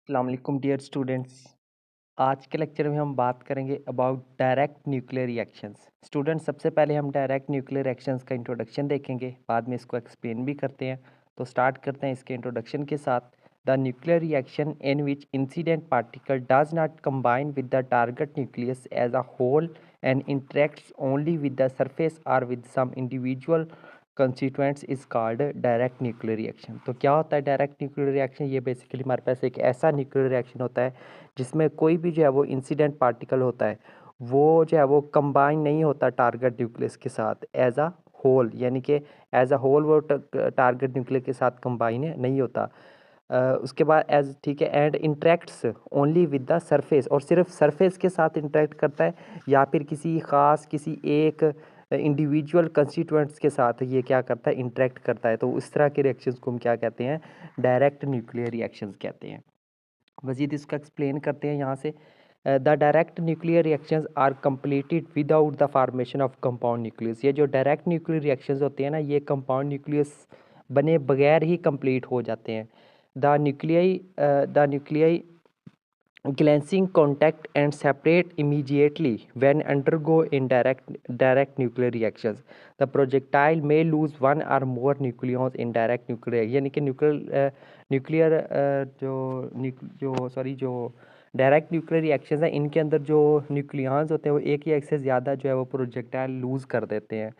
अस्सलाम वालेकुम dear students. आज के लेक्चर में हम बात करेंगे about direct nuclear reactions. Students, सबसे पहले हम डायरेक्ट न्यूक्लियर रिएक्शंस का इंट्रोडक्शन देखेंगे, बाद में इसको एक्सप्लेन भी करते हैं। तो स्टार्ट करते हैं इसके इंट्रोडक्शन के साथ। The nuclear reaction in which incident particle does not combine with the target nucleus as a whole and interacts only with the surface or with some individual constituents is called direct nuclear reaction. तो क्या होता है direct nuclear reaction? ये basically हमारे पास एक ऐसा nuclear reaction होता है जिसमें कोई भी जो है वो इंसिडेंट पार्टिकल होता है, वो जो है वो कंबाइन नहीं होता टारगेट न्यूक्लियस के साथ एज अ होल, यानी कि एज अ होल वो टारगेट न्यूक्लियस के साथ कंबाइन नहीं होता। उसके बाद एज ठीक है and interacts only with the surface, और सिर्फ सरफेस के साथ इंटरेक्ट करता है या फिर किसी ख़ास किसी एक इंडिविजुअल कंस्टिट्यूएंट्स के साथ ये क्या करता है, इंटरेक्ट करता है। तो इस तरह के रिएक्शंस को हम क्या कहते हैं? डायरेक्ट न्यूक्लियर रिएक्शंस कहते हैं। मज़ीद इसको एक्सप्लेन करते हैं यहाँ से। The direct nuclear reactions are completed without the formation of compound nucleus. ये जो डायरेक्ट न्यूक्लियर रिएक्शंस होते हैं ना, ये कंपाउंड न्यूक्लियस बने बगैर ही कंप्लीट हो जाते हैं। The nuclei glancing contact and separate immediately when undergo in direct nuclear reactions. The projectile may lose one or more nucleons in direct nuclear, यानी कि न्यूक्लियर जो डायरेक्ट न्यूक्लियर रिएक्शंस हैं, इनके अंदर जो न्यूक्लियंस होते हैं वो एक या एक से ज़्यादा जो है वो प्रोजेक्टाइल लूज़ कर देते हैं।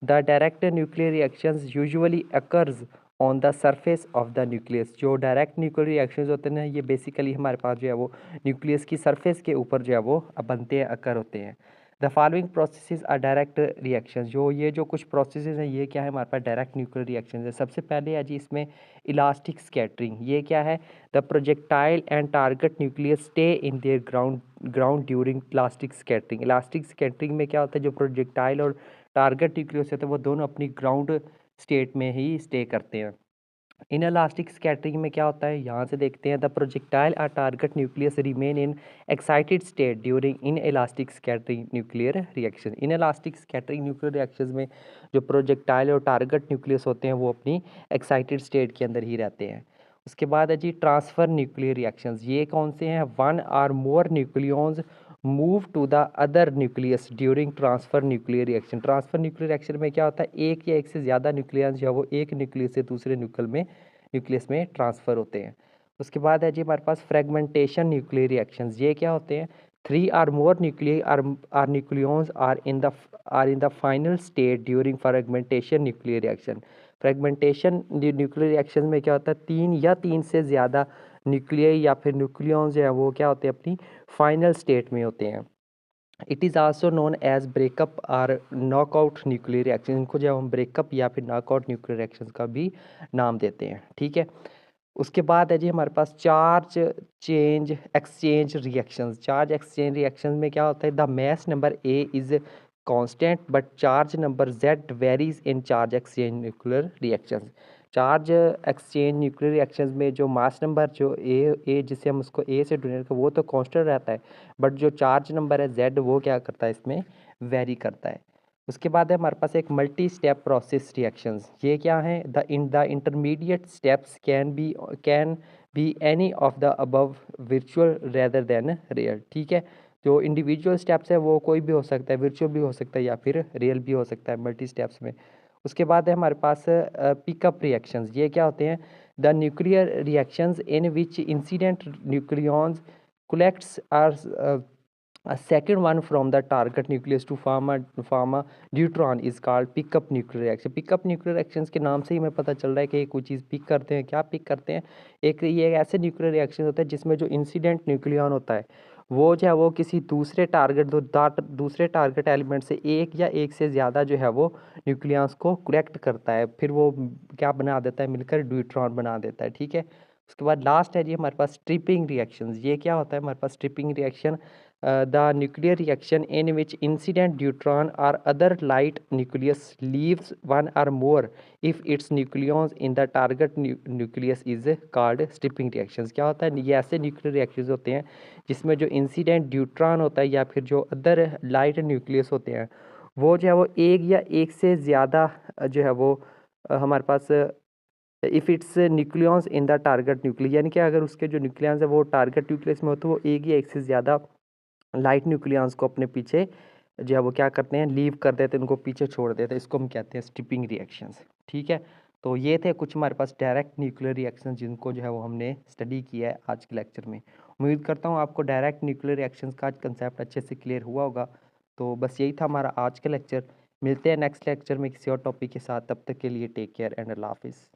The direct nuclear reactions usually occurs on the surface of the nucleus. जो डायरेक्ट न्यूक्लियर रिएक्शंस होते हैं ना, ये बेसिकली हमारे पास जो है वो न्यूक्लियस की सरफेस के ऊपर जो है वो बनते हैं, अकर होते हैं। The following processes are direct reactions. ये जो कुछ प्रोसेसेस हैं, ये क्या है? हमारे पास डायरेक्ट न्यूक्लियर रिएक्शंस है। सबसे पहले है जी इसमें इलास्टिक स्कैटरिंग। ये क्या है? The projectile and target nucleus stay in their ground during elastic scattering. Elastic scattering में क्या होता है? जो प्रोजेक्टाइल और टारगेट न्यूक्लियस होते हैं वो दोनों अपनी ग्राउंड स्टेट में ही स्टे करते हैं। इन इलास्टिक स्कैटरिंग में क्या होता है, यहाँ से देखते हैं। द प्रोजेक्टाइल और target nucleus remain in excited state during in elastic scattering nuclear reaction. In elastic scattering nuclear reaction में जो प्रोजेक्टाइल और टारगेट न्यूक्लियस होते हैं वो अपनी एक्साइटेड स्टेट के अंदर ही रहते हैं। उसके बाद है जी ट्रांसफ़र न्यूक्लियर रिएक्शंस। ये कौन से हैं? One or more nucleons move to the other nucleus during transfer nuclear reaction. Transfer nuclear reaction में क्या होता है? एक या एक से ज़्यादा न्यूक्लियस जो है वो एक न्यूक्लियस से दूसरे न्यूक्लियस में ट्रांसफ़र होते हैं। उसके बाद है जी हमारे पास फ्रेगमेंटेशन न्यूक्लियर रिएक्शंस। ये क्या होते हैं? Three or more nuclei or nucleons are in the final state during fragmentation nuclear reaction. Fragmentation nuclear reaction में क्या होता है? तीन से ज़्यादा न्यूक्लियई या फिर न्यूक्लियॉन्स जो है वो क्या होते हैं? अपनी फाइनल स्टेट में होते हैं। It is also known as breakup और नॉकआउट न्यूक्लियर रिएक्शन। इनको जब हम ब्रेकअप या फिर नॉकआउट न्यूक्लियर रिएक्शन का भी नाम देते हैं, ठीक है। उसके बाद है जी हमारे पास charge change exchange reactions. Charge exchange reactions में क्या होता है? The mass number A is constant but charge number Z varies in charge exchange nuclear reactions. Charge exchange nuclear reactions में जो मास नंबर जो ए जिसे हम उसको ए से डोनेट कर, वो तो कांस्टेंट रहता है, बट जो चार्ज नंबर है जेड वो क्या करता है? इसमें वेरी करता है। उसके बाद है हमारे पास एक मल्टी स्टेप प्रोसेस रिएक्शंस। ये क्या है? The intermediate steps can be any of the above virtual rather than real, ठीक है। जो इंडिविजुअल स्टेप्स है वो कोई भी हो सकता है, वर्चुअल भी हो सकता है या फिर रियल भी हो सकता है मल्टी स्टेप्स में। उसके बाद है हमारे पास पिकअप रिएक्शंस। ये क्या होते हैं? The nuclear reactions in which incident nucleons collects a second one from the target nucleus to form a neutron is called pickup nuclear reaction. Pickup nuclear reactions के नाम से ही हमें पता चल रहा है कि ये कोई चीज़ पिक करते हैं। क्या पिक करते हैं? ये ऐसे न्यूक्लियर रिएक्शन होते हैं जिसमें जो इंसिडेंट न्यूक्लियॉन होता है वो जो है वो किसी दूसरे टारगेट एलिमेंट से एक या एक से ज़्यादा जो है वो न्यूक्लियंस को कलेक्ट करता है, फिर वो क्या बना देता है? मिलकर ड्यूट्रॉन बना देता है, ठीक है। उसके बाद लास्ट है जी हमारे पास ट्रिपिंग रिएक्शंस। ये क्या होता है हमारे पास tripping reaction? The nuclear reaction in which incident deuteron or other light nucleus leaves one or more of its nucleons in the target nucleus is called stripping reactions. क्या होता है? ये ऐसे न्यूक्लियर रिएक्शंस होते हैं जिसमें जो इंसिडेंट ड्यूट्रॉन होता है या फिर जो अदर लाइट न्यूक्लियस होते हैं वो जो है वो एक या एक से ज़्यादा जो है वो हमारे पास of its nucleus in the target nucleus, यानी कि अगर उसके जो न्यूक्लियस है वो टारगेट न्यूक्लियस में हो तो वो एक ही एक से ज़्यादा लाइट न्यूक्लियस को अपने पीछे जो है वो क्या करते हैं, लीव कर देते हैं, उनको पीछे छोड़ देते हैं। इसको हम कहते हैं स्टिपिंग रिएक्शंस। ठीक है, तो ये थे कुछ हमारे पास डायरेक्ट न्यूक्लियर रिएक्शंस जिनको जो है वो हमने स्टडी किया है आज के लेक्चर में। उम्मीद करता हूँ आपको डायरेक्ट न्यूक्लियर रिएक्शंस का कंसेप्ट अच्छे से क्लियर हुआ होगा। तो बस यही था हमारा आज का लेक्चर। मिलते हैं नेक्स्ट लेक्चर में किसी और टॉपिक के साथ। तब तक के लिए टेक केयर एंड अल्लाह हाफिज़।